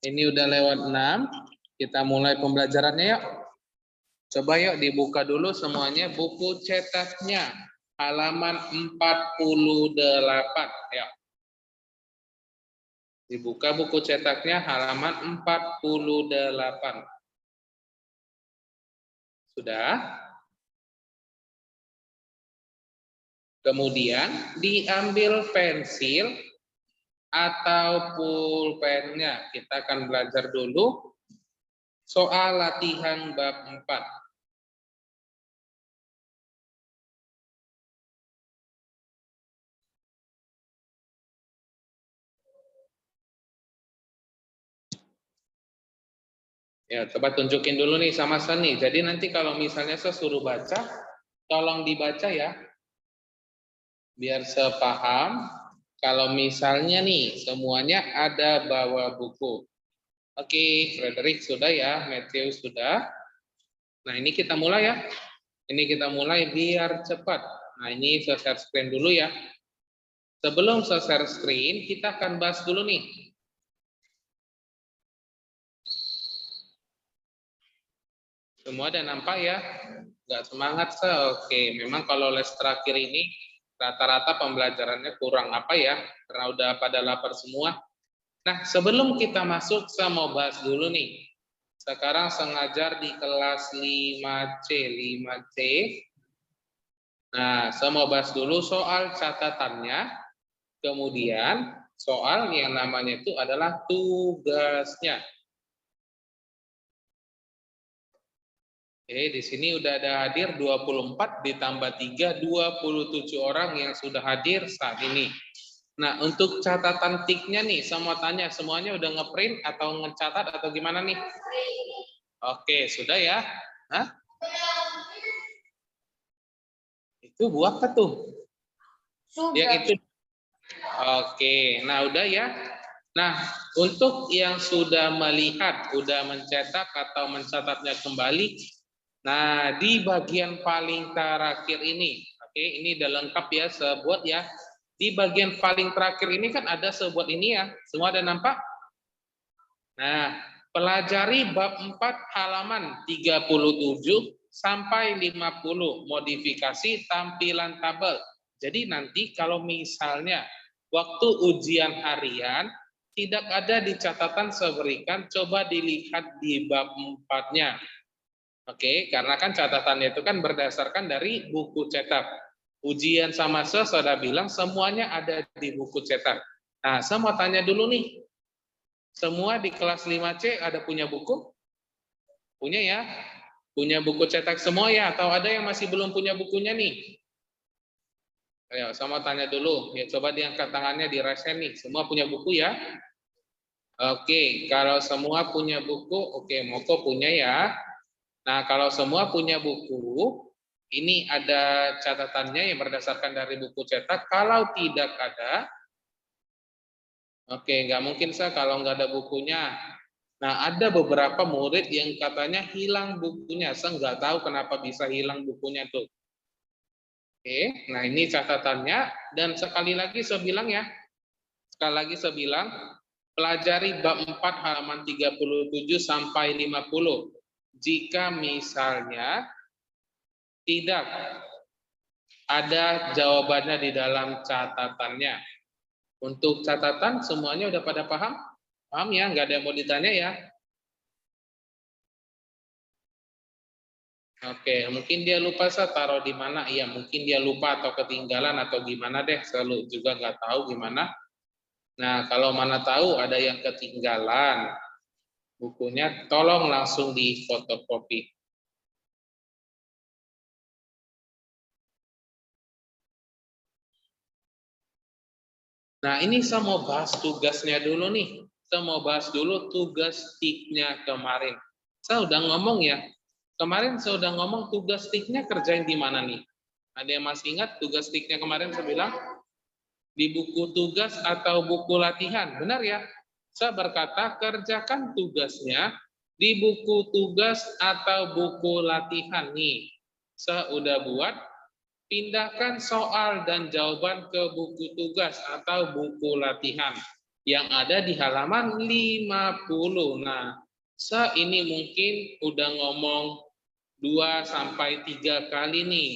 Ini udah lewat 6. Kita mulai pembelajarannya yuk. Coba yuk dibuka dulu semuanya buku cetaknya. Halaman 48. Yuk. Dibuka buku cetaknya halaman 48. Sudah? Kemudian diambil pensil atau pulpennya. Kita akan belajar dulu soal latihan bab 4. Ya, coba tunjukin dulu nih sama Seni. Jadi nanti kalau misalnya saya suruh baca, tolong dibaca ya. Biar sepaham. Kalau misalnya nih semuanya ada bawa buku. Oke, Frederick sudah ya, Matthew sudah. Nah, ini kita mulai ya. Ini kita mulai biar cepat. Nah, ini saya share screen dulu ya. Sebelum saya share screen, kita akan bahas dulu nih. Semua ada nampak ya? Nggak semangat, oke. Memang kalau les terakhir ini, rata-rata pembelajarannya kurang apa ya? Karena udah pada lapar semua. Nah, sebelum kita masuk, saya mau bahas dulu nih. Sekarang saya ngajar di kelas 5C. 5C. Nah, saya mau bahas dulu soal catatannya. Kemudian, soal yang namanya itu adalah tugasnya. Oke, di sini udah ada hadir 24 ditambah 3, 27 orang yang sudah hadir saat ini. Nah, untuk catatan tiknya nih, saya mau tanya, semuanya udah ngeprint atau ngecatat atau gimana nih? Oke, sudah ya? Hah? Itu buat apa tuh? Sudah. Yang itu. Oke, nah udah ya. Nah, untuk yang sudah melihat, sudah mencetak atau mencatatnya kembali, nah di bagian paling terakhir ini, oke, ini udah lengkap ya, sebuat ya. Di bagian paling terakhir ini kan ada sebuat ini ya, semua ada nampak? Nah, pelajari bab 4 halaman 37 sampai 50, modifikasi tampilan tabel. Jadi nanti kalau misalnya waktu ujian harian, tidak ada di catatan saya berikan, coba dilihat di bab 4-nya. Oke, karena kan catatannya itu kan berdasarkan dari buku cetak. Ujian sama saya sudah bilang semuanya ada di buku cetak. Nah, saya mau tanya dulu nih. Semua di kelas 5C ada punya buku? Punya ya? Punya buku cetak semua ya? Atau ada yang masih belum punya bukunya nih? Ayo, sama tanya dulu. Ya, coba diangkat tangannya di raise nih. Semua punya buku ya? Oke, kalau semua punya buku, oke, Moko punya ya. Nah, kalau semua punya buku, ini ada catatannya yang berdasarkan dari buku cetak. Kalau tidak ada, oke, nggak mungkin saya kalau nggak ada bukunya. Nah, ada beberapa murid yang katanya hilang bukunya. Saya nggak tahu kenapa bisa hilang bukunya tuh. Oke, nah ini catatannya. Dan sekali lagi saya bilang ya, sekali lagi saya bilang, pelajari bab 4 halaman 37 sampai 50. Jika misalnya tidak ada jawabannya di dalam catatannya. Untuk catatan semuanya udah pada paham? Paham ya? Nggak ada yang mau ditanya ya? Oke, mungkin dia lupa saya taruh di mana. Iya, mungkin dia lupa atau ketinggalan atau gimana deh. Selalu juga nggak tahu gimana. Nah, kalau mana tahu ada yang ketinggalan bukunya, tolong langsung di fotokopi. Nah, ini saya mau bahas tugasnya dulu nih. Saya mau bahas dulu tugas tiknya kemarin. Saya udah ngomong ya. Kemarin saya udah ngomong tugas tiknya kerjain di mana nih? Ada yang masih ingat tugas tiknya kemarin saya bilang? Di buku tugas atau buku latihan, benar ya? Saya berkata kerjakan tugasnya di buku tugas atau buku latihan nih. Saya udah buat Pindahkan soal dan jawaban ke buku tugas atau buku latihan yang ada di halaman 50. Nah, ini mungkin udah ngomong 2-3 kali nih.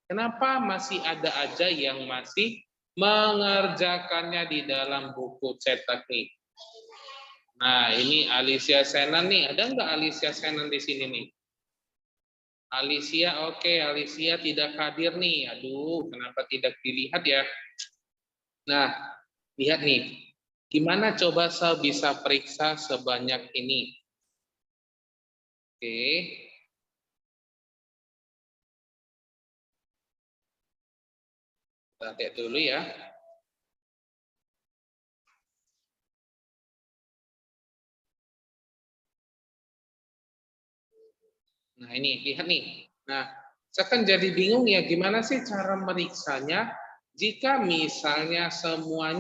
Kenapa masih ada aja yang masih mengerjakannya di dalam buku cetak nih? Nah, ini Alicia Senan nih. Ada nggak Alicia Senan di sini nih? Alicia, oke, Alicia tidak hadir nih. Aduh, kenapa tidak dilihat ya? Nah, lihat nih. Gimana coba saya bisa periksa sebanyak ini? Oke. Kita lihat dulu ya. Nah, ini, lihat nih. Nah, saya kan jadi bingung ya, gimana sih cara meriksanya jika misalnya semua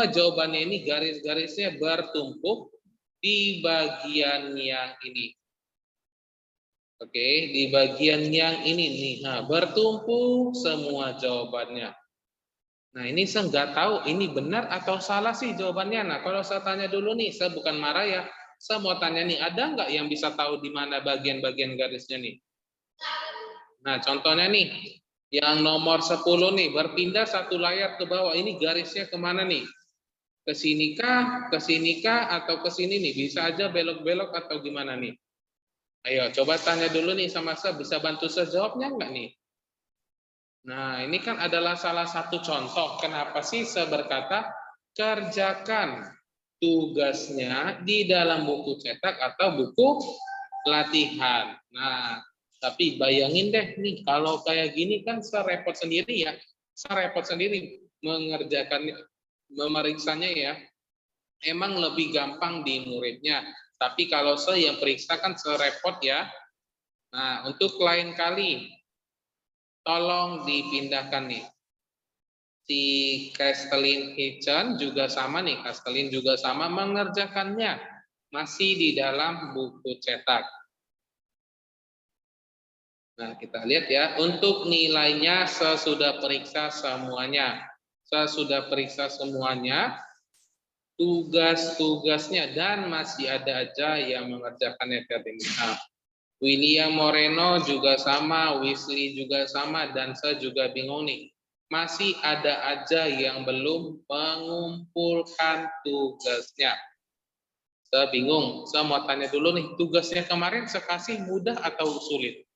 jawabannya ini garis-garisnya bertumpuk di bagian yang ini. Oke, di bagian yang ini nih. Nah, bertumpuk semua jawabannya. Nah, ini saya nggak tahu ini benar atau salah sih jawabannya. Nah, kalau saya tanya dulu nih, saya bukan marah ya. Saya mau tanya nih, ada nggak yang bisa tahu di mana bagian-bagian garisnya nih? Nah, contohnya nih, yang nomor 10 nih, berpindah satu layar ke bawah. Ini garisnya kemana nih? Ke sini kah, atau ke sini nih? Bisa aja belok-belok atau gimana nih? Ayo, coba tanya dulu nih sama saya, bisa bantu saya jawabnya nggak nih? Nah, ini kan adalah salah satu contoh. Kenapa sih saya berkata, kerjakan tugasnya di dalam buku cetak atau buku latihan. Nah, tapi bayangin deh nih, kalau kayak gini kan saya repot sendiri ya. Saya repot sendiri mengerjakan, memeriksanya ya. Emang lebih gampang di muridnya. Tapi kalau saya yang periksa kan serepot ya. Nah, untuk lain kali, tolong dipindahkan nih. Si Kastelin Kitchen juga sama nih, Kastelin juga sama mengerjakannya. Masih di dalam buku cetak. Nah, kita lihat ya, untuk nilainya saya sudah periksa semuanya. Saya sudah periksa semuanya, tugas-tugasnya, dan masih ada aja yang mengerjakannya. Nah, William Moreno juga sama, Wesley juga sama, dan saya juga bingung nih. Masih ada aja yang belum mengumpulkan tugasnya. Saya bingung, saya mau tanya dulu nih, tugasnya kemarin saya kasih mudah atau sulit?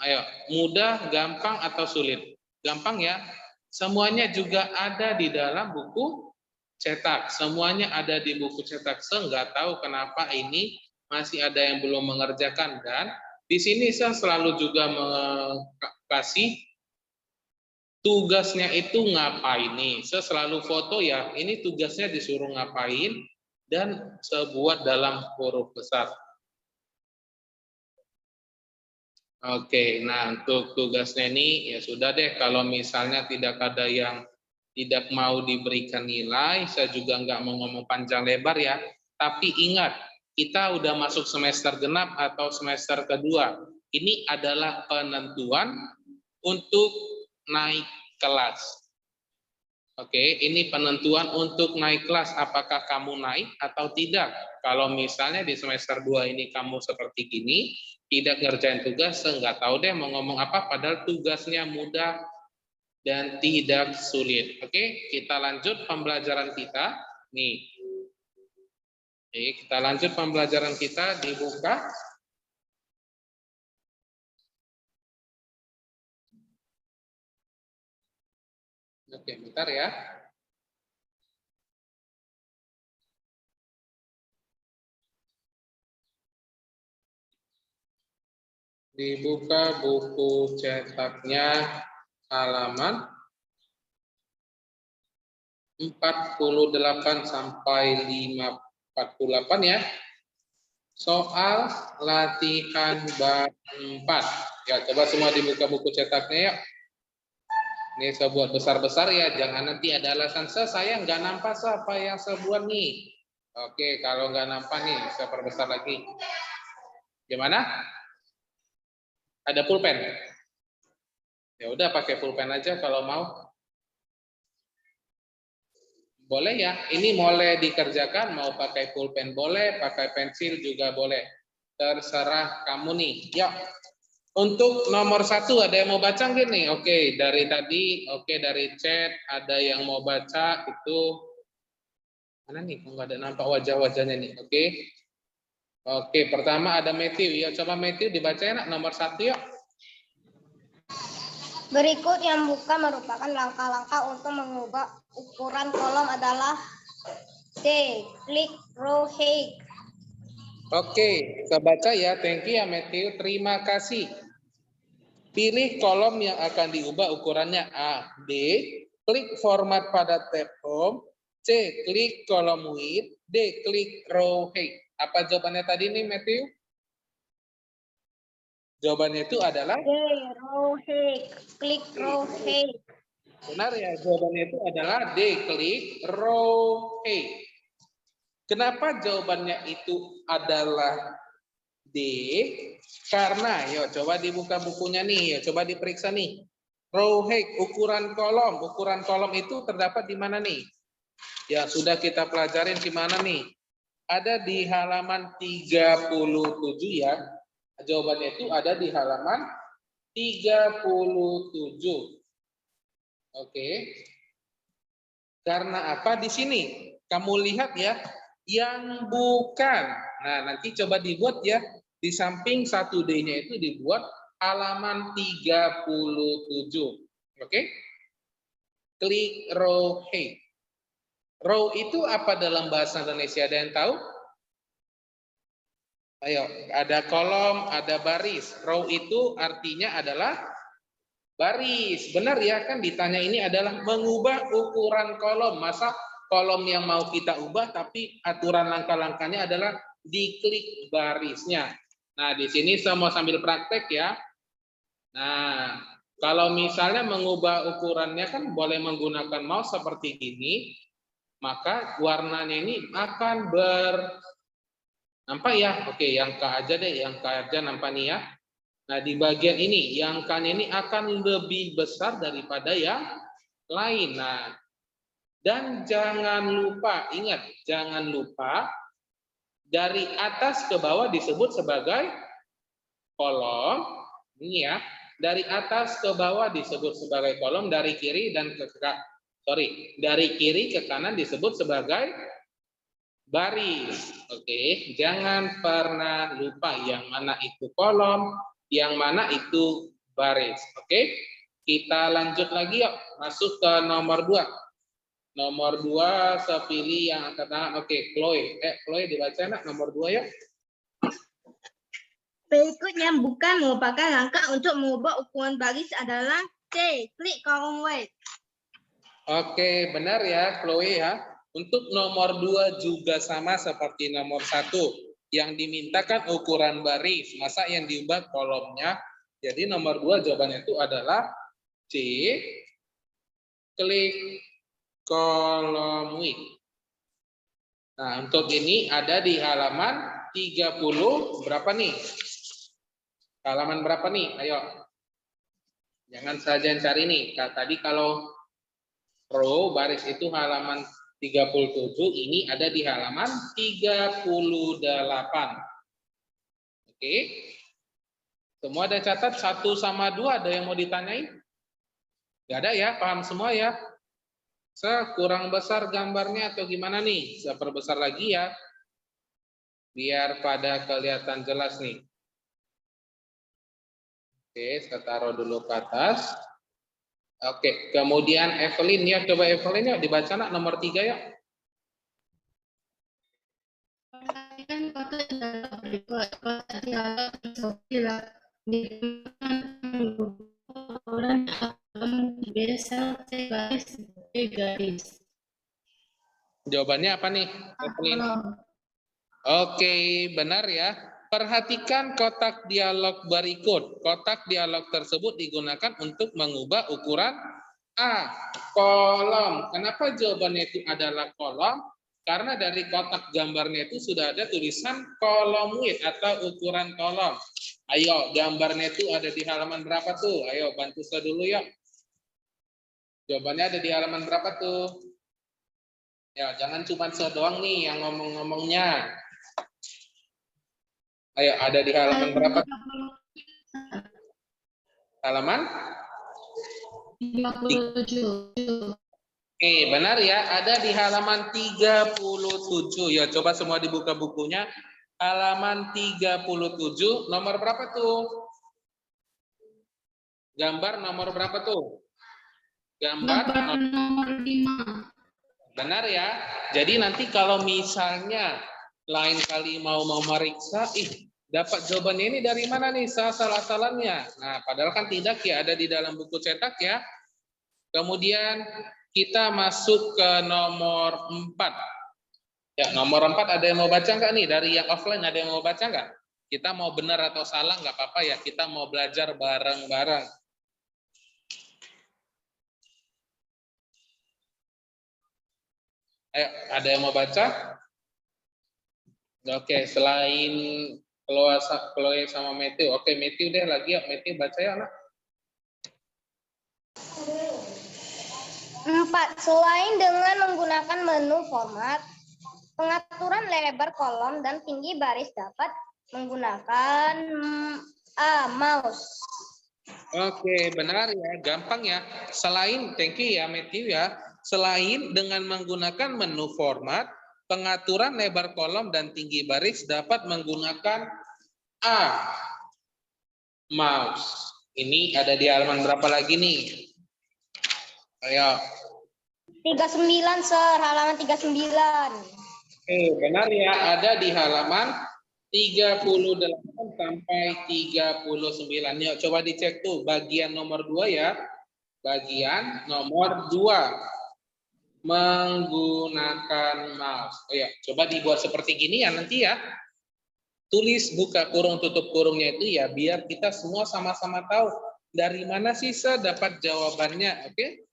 Ayo, mudah, gampang, atau sulit? Gampang ya. Semuanya juga ada di dalam buku cetak. Semuanya ada di buku cetak. Saya nggak tahu kenapa ini masih ada yang belum mengerjakan. Dan di sini saya selalu juga kasih tugasnya itu ngapain nih. Saya selalu foto ya, ini tugasnya disuruh ngapain, dan saya buat dalam huruf besar. Oke, nah untuk tugasnya ini ya sudah deh, kalau misalnya tidak ada yang tidak mau diberikan nilai, saya juga nggak mau ngomong panjang lebar ya. Tapi ingat, kita udah masuk semester genap atau semester kedua. Ini adalah penentuan untuk naik kelas. Oke, ini penentuan untuk naik kelas. Apakah kamu naik atau tidak? Kalau misalnya di semester 2 ini kamu seperti gini, tidak ngerjain tugas, nggak tahu deh mau ngomong apa, padahal tugasnya mudah dan tidak sulit. Oke, kita lanjut pembelajaran kita. Nih, oke, kita lanjut pembelajaran kita, dibuka. Oke, bentar ya. Dibuka buku cetaknya halaman 48 sampai 48 ya. Soal latihan bab 4. Ya, coba semua dibuka buku cetaknya ya. Ini saya buat besar-besar ya, jangan nanti ada alasan saya nggak nampak apa yang saya buat nih. Oke, kalau nggak nampak nih, saya perbesar lagi. Gimana? Ada pulpen? Ya udah pakai pulpen aja kalau mau. Boleh ya, ini boleh dikerjakan, mau pakai pulpen boleh, pakai pensil juga boleh. Terserah kamu nih. Yuk. Untuk nomor 1 ada yang mau baca nggak nih? Oke, dari tadi, oke dari chat ada yang mau baca itu mana nih? Nggak ada nampak wajah-wajahnya nih. Oke, oke pertama ada Matthew. Ya coba Matthew dibacain nomor 1 yuk. Berikut yang bukan merupakan langkah-langkah untuk mengubah ukuran kolom adalah D. Klik row height. Oke, kebaca ya. Thank you ya Matthew. Terima kasih. Pilih kolom yang akan diubah ukurannya A, D, klik format pada tab home, C, klik kolom width, D, klik row height. Apa jawabannya tadi nih Matthew? Jawabannya itu adalah D, row height. Klik row height. Benar ya, jawabannya itu adalah D, klik row height. Kenapa jawabannya itu adalah D? Karena, yuk coba dibuka bukunya nih, yuk coba diperiksa nih. Row height, ukuran kolom itu terdapat di mana nih? Ya sudah kita pelajarin di mana nih? Ada di halaman 37 ya. Jawabannya itu ada di halaman 37. Oke. Karena apa di sini? Kamu lihat ya, yang bukan. Nah, nanti coba dibuat ya. Di samping 1D-nya itu dibuat halaman 37. Oke? Klik row height. Row itu apa dalam bahasa Indonesia? Ada yang tahu? Ayo, ada kolom, ada baris. Row itu artinya adalah baris. Benar ya, kan ditanya ini adalah mengubah ukuran kolom. Masa kolom yang mau kita ubah tapi aturan langkah-langkahnya adalah diklik barisnya. Nah, di sini saya mau sambil praktek ya. Nah, kalau misalnya mengubah ukurannya kan boleh menggunakan mouse seperti ini, maka warnanya ini akan nampak ya. Oke, yang K aja deh, yang K aja nampak nih ya. Nah, di bagian ini, yang K ini akan lebih besar daripada yang lain. Nah, dan jangan lupa, ingat, jangan lupa dari atas ke bawah disebut sebagai kolom. Ini ya, dari atas ke bawah disebut sebagai kolom, dari kiri dan dari kiri ke kanan disebut sebagai baris. Oke, jangan pernah lupa yang mana itu kolom, yang mana itu baris. Oke, kita lanjut lagi yuk, masuk ke nomor 2. Nomor 2 saya pilih yang angkat tangan. Oke, Chloe. Chloe dibaca nak nomor 2 yuk. Berikut yang bukan merupakan langkah untuk mengubah ukuran baris adalah C. Klik kolom weight. Oke, benar ya Chloe ya. Untuk nomor 2 juga sama seperti nomor 1. Yang dimintakan ukuran baris. Masa yang diubah kolomnya. Jadi nomor 2 jawabannya itu adalah C. Klik kolom width. Nah, untuk ini ada di halaman 30 berapa nih? Halaman berapa nih? Ayo. Jangan saja yang cari nih. Tadi kalau row baris itu halaman 37, ini ada di halaman 38. Oke. Semua ada catat 1 sama 2, ada yang mau ditanyain? Gak ada ya, paham semua ya? Kurang besar gambarnya atau gimana nih? Saya perbesar lagi ya. Biar pada kelihatan jelas nih. Oke, saya taruh dulu ke atas. Oke, kemudian Evelyn ya, coba Evelyn ya dibaca nak nomor 3 ya. Perhatikan kota dialog berikut. Kota dialog tersebut ukuran biasa garis. Jawabannya apa nih, Evelyn? Oke, benar ya. Perhatikan kotak dialog berikut. Kotak dialog tersebut digunakan untuk mengubah ukuran A, kolom. Kenapa jawabannya itu adalah kolom? Karena dari kotak gambarnya itu sudah ada tulisan kolom width atau ukuran kolom. Ayo, gambarnya itu ada di halaman berapa tuh? Ayo, bantu saya dulu yuk. Jawabannya ada di halaman berapa tuh? Ya, jangan cuma saya doang nih yang ngomong-ngomongnya. Ayo, ada di halaman berapa? Halaman? 37. Oke, benar ya. Ada di halaman 37. Ya, coba semua dibuka bukunya. Halaman 37. Nomor berapa tuh? Gambar nomor berapa tuh? Gambar nomor 5. benar ya. Jadi nanti kalau misalnya lain kali mau memeriksa, dapat jawabannya ini dari mana nih salah-salahnya? Nah, padahal kan tidak ya, ada di dalam buku cetak ya. Kemudian kita masuk ke nomor 4. Ya, nomor 4 ada yang mau baca nggak nih? Dari yang offline ada yang mau baca nggak? Kita mau benar atau salah nggak apa-apa ya, kita mau belajar bareng-bareng. Ayo, ada yang mau baca? Oke, selain Chloe sama Matthew. Oke, Matthew deh lagi ya. Matthew baca ya, anak. 4. Selain dengan menggunakan menu format, pengaturan lebar kolom dan tinggi baris dapat menggunakan mouse. Oke, benar ya, gampang ya. Selain, thank you ya Matthew ya. Selain dengan menggunakan menu format, pengaturan lebar kolom dan tinggi baris dapat menggunakan mouse. Ini ada di halaman berapa lagi nih? Ayo. 39, Sir. Halaman 39. Benar ya, ada di halaman 38 sampai 39. Yuk, coba dicek tuh bagian nomor 2 ya. Bagian nomor 2. Menggunakan mouse. Oh ya, coba dibuat seperti gini ya nanti ya. Tulis buka kurung tutup kurungnya itu ya biar kita semua sama-sama tahu dari mana sih dapat jawabannya, oke?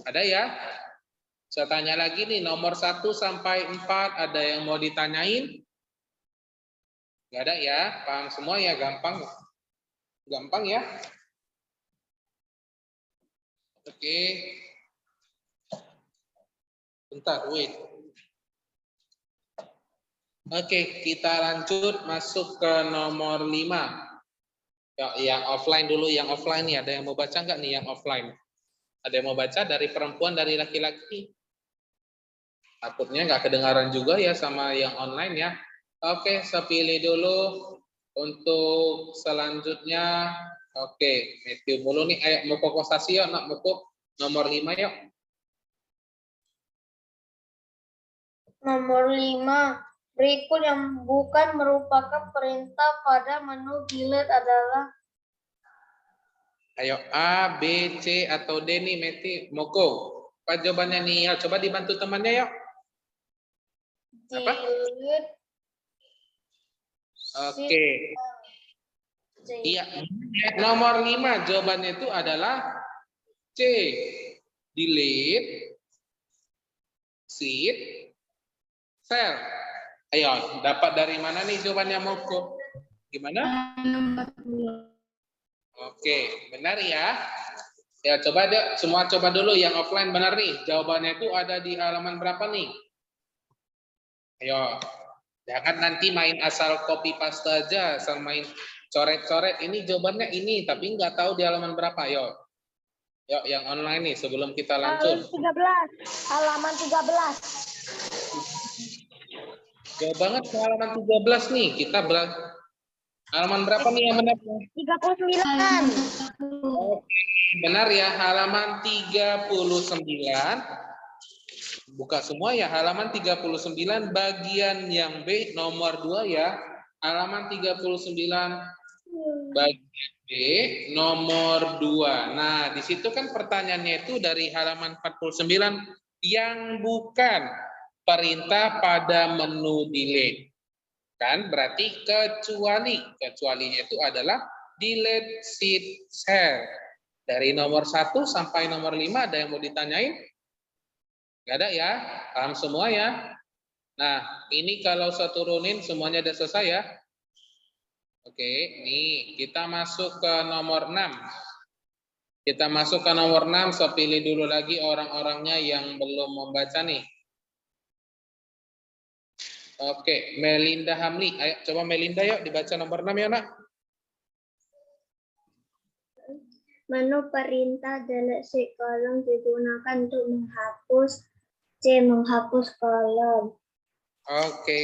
Ada ya? Saya tanya lagi nih, nomor 1 sampai 4 ada yang mau ditanyain? Nggak ada ya? Paham semua ya? Gampang. Gampang ya? Oke. Bentar, wait. Oke, kita lanjut masuk ke nomor 5. Yang offline dulu, yang offline nih. Ada yang mau baca nggak nih yang offline? Ada yang mau baca dari perempuan, dari laki-laki? Takutnya nggak kedengaran juga ya sama yang online ya. Oke, saya pilih dulu untuk selanjutnya. Oke, Matthew mulu nih. Ayo, mau kokosasi yuk, nak mukuk nomor 5 yuk. Nomor 5. Berikut yang bukan merupakan perintah pada menu delete adalah Ayo, A, B, C, atau D nih, Matthew. Moko. Apa jawabannya nih? Ya, coba dibantu temannya yuk. Apa? delete. Oke. Iya, nomor 5 jawabannya itu adalah C. Delete, sheet, cell. Ayo, dapat dari mana nih jawabannya Moko? Gimana? Oke, benar ya. Ya, coba deh, semua coba dulu yang offline benar nih. Jawabannya itu ada di halaman berapa nih? Ayo, jangan nanti main asal copy paste aja, asal main coret-coret. Ini jawabannya ini, tapi nggak tahu di halaman berapa. Ayo, yuk yang online nih sebelum kita lanjut. Halaman 13. Jauh banget ke halaman 13 nih. Kita halaman berapa nih yang benar? 39. Oke, benar ya, halaman 39. Buka semua ya, halaman 39 bagian yang B nomor 2 ya. Halaman 39 bagian B nomor 2. Nah, di situ kan pertanyaannya itu dari halaman 49 yang bukan perintah pada menu delete. Kan berarti kecualinya itu adalah delete sheet cell. Dari nomor 1 sampai nomor 5 ada yang mau ditanyain? Nggak ada ya? Paham semua ya? Nah, ini kalau saya turunin semuanya udah selesai ya. Oke, nih kita masuk ke nomor 6. Kita masuk ke nomor 6, saya pilih dulu lagi orang-orangnya yang belum membaca nih. Oke, Melinda Hamli. Ayo coba Melinda yuk dibaca nomor 6 ya, Nak. Menu perintah delete kolom digunakan untuk menghapus C. Menghapus kolom. Oke,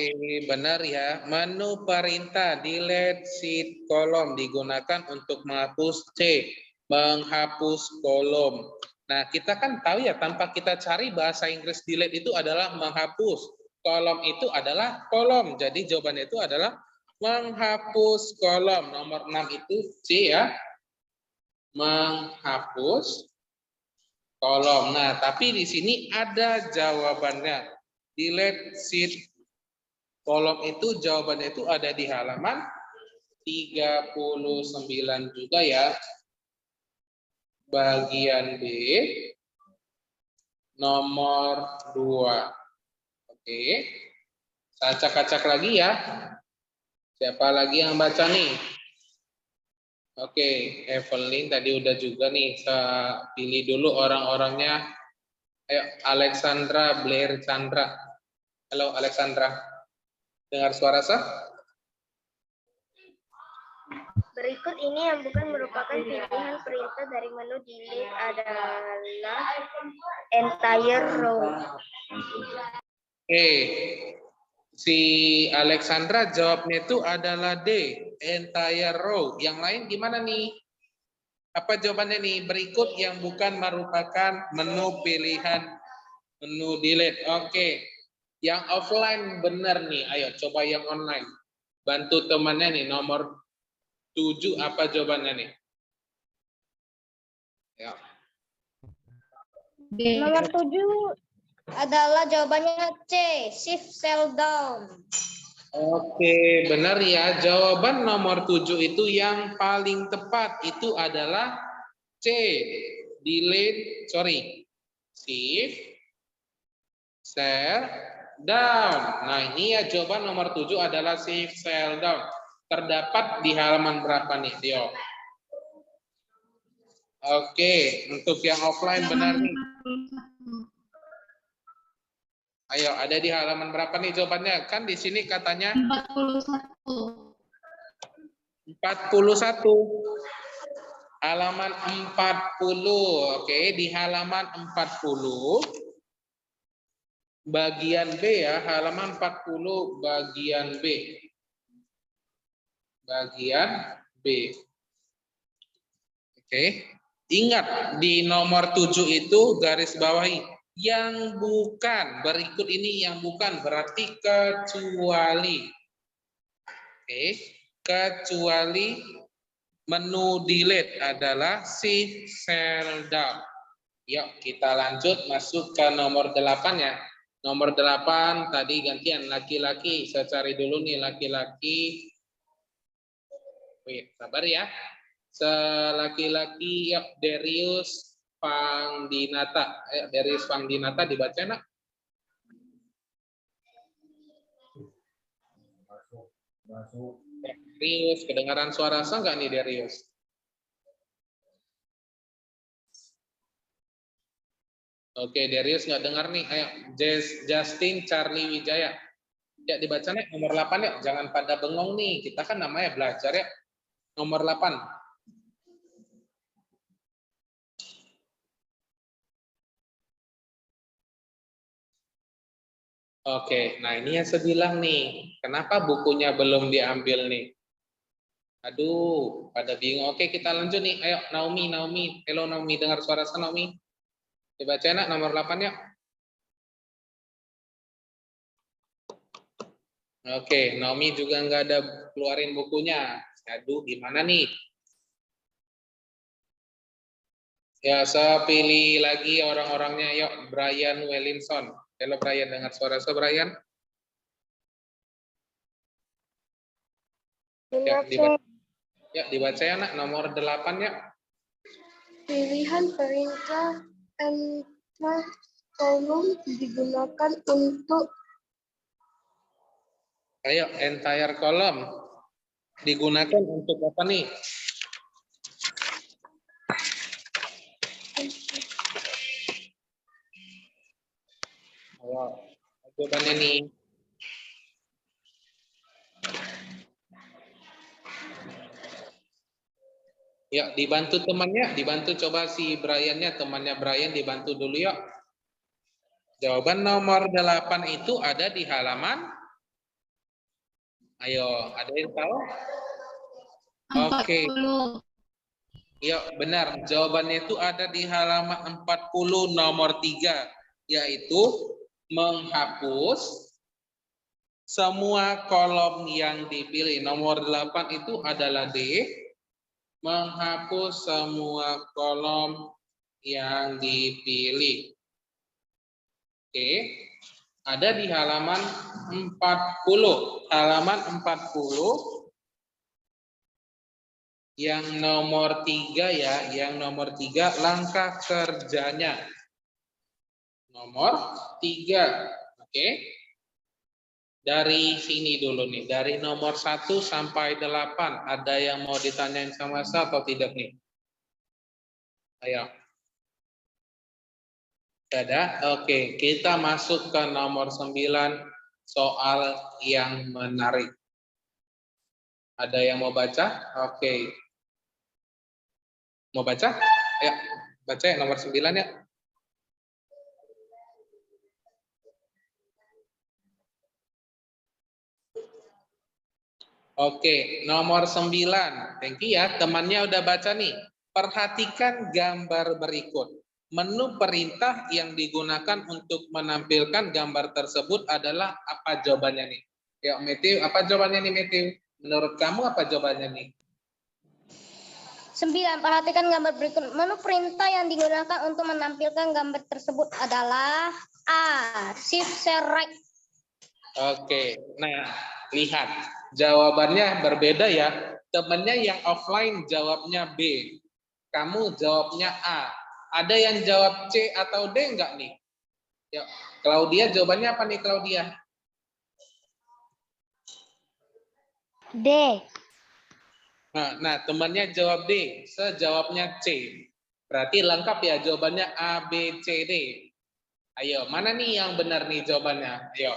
benar ya. Menu perintah delete sheet kolom digunakan untuk menghapus C, menghapus kolom. Nah, kita kan tahu ya tanpa kita cari bahasa Inggris delete itu adalah menghapus. Kolom itu adalah kolom. Jadi jawabannya itu adalah menghapus kolom. Nomor 6 itu C ya. Menghapus kolom. Nah, tapi di sini ada jawabannya. Delete sheet kolom itu jawabannya itu ada di halaman 39 juga ya. Bagian B nomor 2. Oke. Saya acak-acak lagi ya. Siapa lagi yang baca nih? Oke, Evelyn tadi udah juga nih. Saya pilih dulu orang-orangnya. Ayo, Alexandra Blair Chandra. Halo Alexandra. Dengar suara saya? Berikut ini yang bukan merupakan pilihan perintah dari menu delete adalah entire row. Si Alexandra jawabnya itu adalah D, entire row. Yang lain gimana nih? Apa jawabannya nih? Berikut yang bukan merupakan menu pilihan menu delete. Oke. Yang offline benar nih. Ayo coba yang online. Bantu temannya nih nomor 7 apa jawabannya nih? Ya. B. Nomor 7 adalah jawabannya C, shift cell down. Oke, benar ya. Jawaban nomor 7 itu yang paling tepat itu adalah C. Shift cell down. Nah, ini ya jawaban nomor 7 adalah shift cell down. Terdapat di halaman berapa nih, Tio? Oke, untuk yang offline benar nih. Ayo, ada di halaman berapa nih jawabannya? Kan di sini katanya 41. 41. Halaman 40. Oke, di halaman 40 bagian B ya, halaman 40 bagian B. Bagian B. Oke. Ingat di nomor 7 itu garis bawahi yang bukan, berikut ini yang bukan berarti kecuali. Oke, kecuali menu delete adalah shift cell down. Yuk kita lanjut masuk ke nomor 8 ya. Nomor 8 tadi gantian laki-laki. Saya cari dulu nih laki-laki. Wait, sabar ya. Laki-laki yuk Darius Pangdinata. Darius Pangdinata dibaca nak? Darius, kedengaran suara saya nggak nih Darius? Oke, Darius nggak dengar nih. Ayo, Justin Charlie Wijaya. Ya, dibaca nih nomor 8 ya. Jangan pada bengong nih. Kita kan namanya belajar ya. Nomor 8. Oke, nah ini yang saya bilang nih. Kenapa bukunya belum diambil nih? Aduh, pada bingung. Oke, kita lanjut nih. Ayo, Naomi. Hello, Naomi. Dengar suara saya, Naomi? Dibaca nak nomor 8 ya. Oke, Naomi juga nggak ada keluarin bukunya. Aduh, gimana nih? Ya, saya pilih lagi orang-orangnya. Yuk, Brian Williamson. Halo, Brian. Dengar suara saya, Brian? Dibaca ya, nak. Nomor 8 ya. Pilihan perintah enter kolom digunakan untuk Ayo, entire column digunakan untuk apa nih? Ayo, jawabannya nih. Ya, dibantu temannya, dibantu coba si Brian-nya, temannya Brian dibantu dulu yuk. Jawaban nomor 8 itu ada di halaman. Ayo, ada yang tahu? Oke. 40. Yuk, benar. Jawabannya itu ada di halaman 40 nomor 3, yaitu menghapus semua kolom yang dipilih. Nomor 8 itu adalah D. Menghapus semua kolom yang dipilih. Oke. Ada di halaman 40. Halaman 40 yang nomor 3 ya, yang nomor 3 langkah kerjanya. Nomor 3. Oke. Dari sini dulu nih, dari nomor 1 sampai 8. Ada yang mau ditanyain sama saya atau tidak nih? Ayo. Ada? Oke, kita masuk ke nomor 9, soal yang menarik. Ada yang mau baca? Oke. Mau baca? Ayo, baca ya nomor 9 ya. Oke, nomor 9. Thank you ya, temannya udah baca nih. Perhatikan gambar berikut. Menu perintah yang digunakan untuk menampilkan gambar tersebut adalah apa jawabannya nih? Ya, Matthew, apa jawabannya nih, Matthew? Menurut kamu apa jawabannya nih? 9. Perhatikan gambar berikut. Menu perintah yang digunakan untuk menampilkan gambar tersebut adalah A. Shift share right. Oke, nah lihat jawabannya berbeda ya. Temennya yang offline jawabnya B. Kamu jawabnya A. Ada yang jawab C atau D enggak nih? Ya, Claudia jawabannya apa nih Claudia? D. Nah, temannya jawab D. Sejawabnya C. Berarti lengkap ya jawabannya A, B, C, D. Ayo, mana nih yang benar nih jawabannya? Ayo.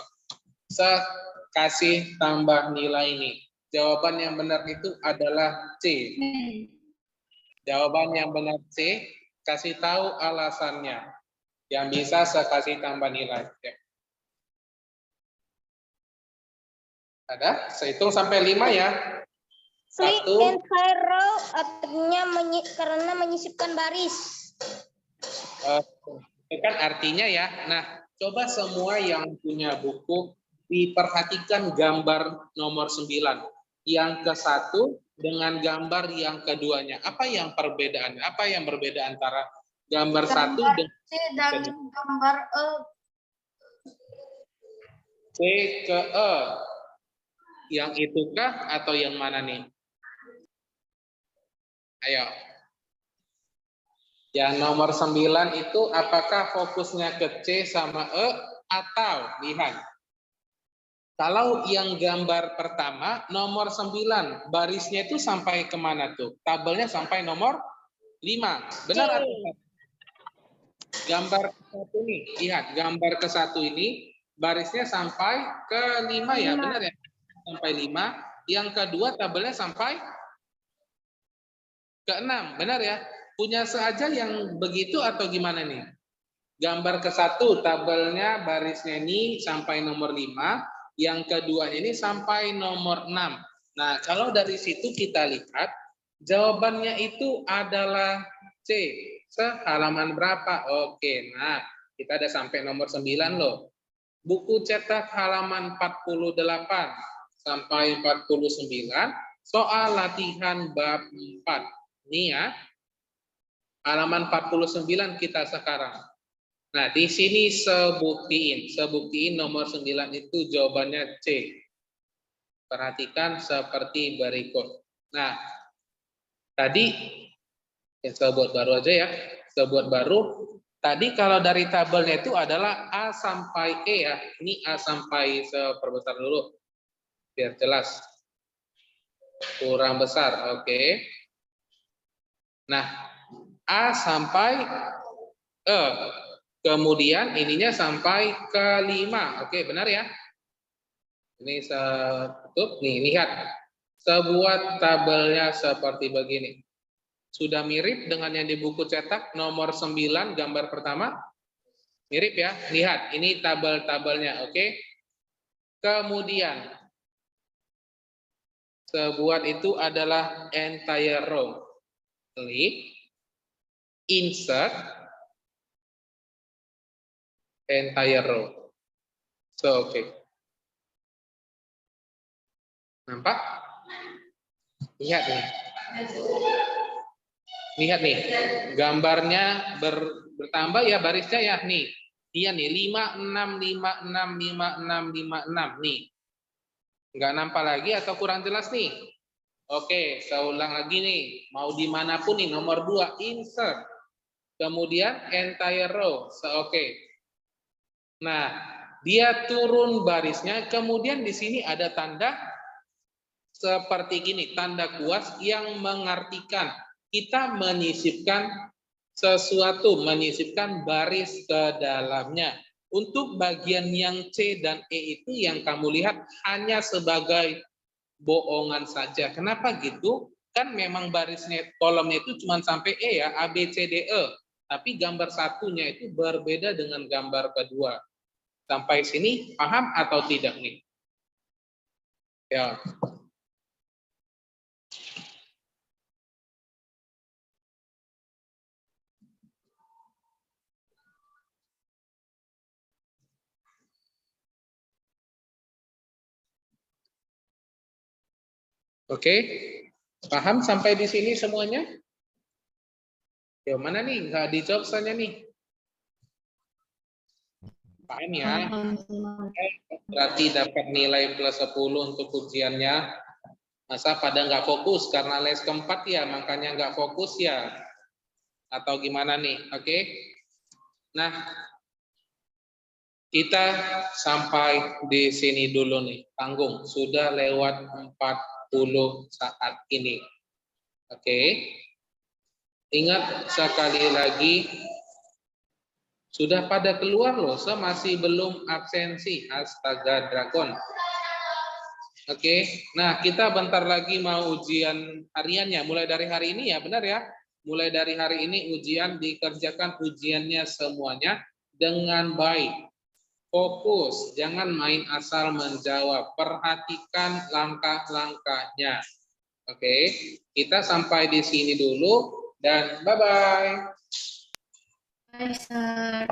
Kasih tambah nilai ini. Jawaban yang benar itu adalah C. Jawaban yang benar C, kasih tahu alasannya. Yang bisa saya kasih tambah nilai. Ya. Ada? Saya hitung sampai 5 ya. Flip 1. entire row artinya karena menyisipkan baris. Itu kan artinya ya. Nah, coba semua yang punya buku diperhatikan gambar nomor 9. Yang ke-1 dengan gambar yang keduanya. Apa yang perbedaannya? Apa yang berbeda antara gambar 1 dan gambar E. C ke E? Yang itukah atau yang mana nih? Ayo. Yang nomor 9 itu apakah fokusnya ke C sama E atau lihat. Kalau yang gambar pertama nomor 9 barisnya itu sampai kemana tuh? Tabelnya sampai nomor 5. Benar atau tidak? Gambar ke-1 nih, lihat gambar ke-1 ini barisnya sampai ke 5 ya, benar ya? Sampai 5. Yang kedua tabelnya sampai ke 6, benar ya? Punya saja yang begitu atau gimana nih? Gambar ke-1 tabelnya barisnya ini sampai nomor 5, yang kedua ini sampai nomor 6. Nah, kalau dari situ kita lihat jawabannya itu adalah C. Halaman berapa? Oke, nah kita ada sampai nomor 9 loh. Buku cetak halaman 48 sampai 49, soal latihan bab 4. Ini ya, halaman 49 kita sekarang. Nah, di sini sebuktiin nomor 9 itu jawabannya C. Perhatikan seperti berikut. Nah, tadi saya buat baru aja ya. Saya buat baru. Tadi kalau dari tabelnya itu adalah A sampai E ya. Ini A sampai seperbesar dulu. Biar jelas. Kurang besar, oke. Nah, A sampai E. Kemudian ininya sampai ke 5. Oke, benar ya? Ini tutup. Nih, lihat. Sebuah tabelnya seperti begini. Sudah mirip dengan yang di buku cetak nomor 9 gambar pertama? Mirip ya? Lihat, ini tabel-tabelnya, oke? Kemudian sebuah itu adalah entire row. Klik, insert, entire row. So, oke. Nampak? Lihat nih. Lihat nih, gambarnya bertambah ya barisnya ya nih. Iya nih, 5, 6, 5, 6, 5, 6, 5, 6 nih. Nggak nampak lagi atau kurang jelas nih? Oke, saya ulang lagi nih. Mau dimanapun nih, nomor 2, insert. Kemudian entire row. Oke. Nah, dia turun barisnya. Kemudian di sini ada tanda seperti gini, tanda kuas yang mengartikan kita menyisipkan sesuatu, menyisipkan baris ke dalamnya. Untuk bagian yang C dan E itu yang kamu lihat hanya sebagai bohongan saja. Kenapa gitu? Kan memang barisnya kolomnya itu cuma sampai E ya, A, B, C, D, E. Tapi gambar satunya itu berbeda dengan gambar kedua. Sampai sini paham atau tidak nih? Ya. Oke, paham sampai di sini semuanya? Ya mana nih? Nggak dijawab soalnya nih. Paham ya? Berarti dapat nilai plus 10 untuk ujiannya. Masa pada nggak fokus karena les keempat ya, makanya nggak fokus ya? Atau gimana nih? Oke. Nah, kita sampai di sini dulu nih. Tanggung, sudah lewat 40 saat ini. Oke. Ingat sekali lagi, sudah pada keluar loh, saya masih belum absensi. Astaga, dragon. Oke, nah kita bentar lagi mau ujian hariannya. Mulai dari hari ini ya, benar ya? Mulai dari hari ini ujian dikerjakan ujiannya semuanya dengan baik. Fokus, jangan main asal menjawab. Perhatikan langkah-langkahnya. Oke, kita sampai di sini dulu dan bye-bye. Bye, sir.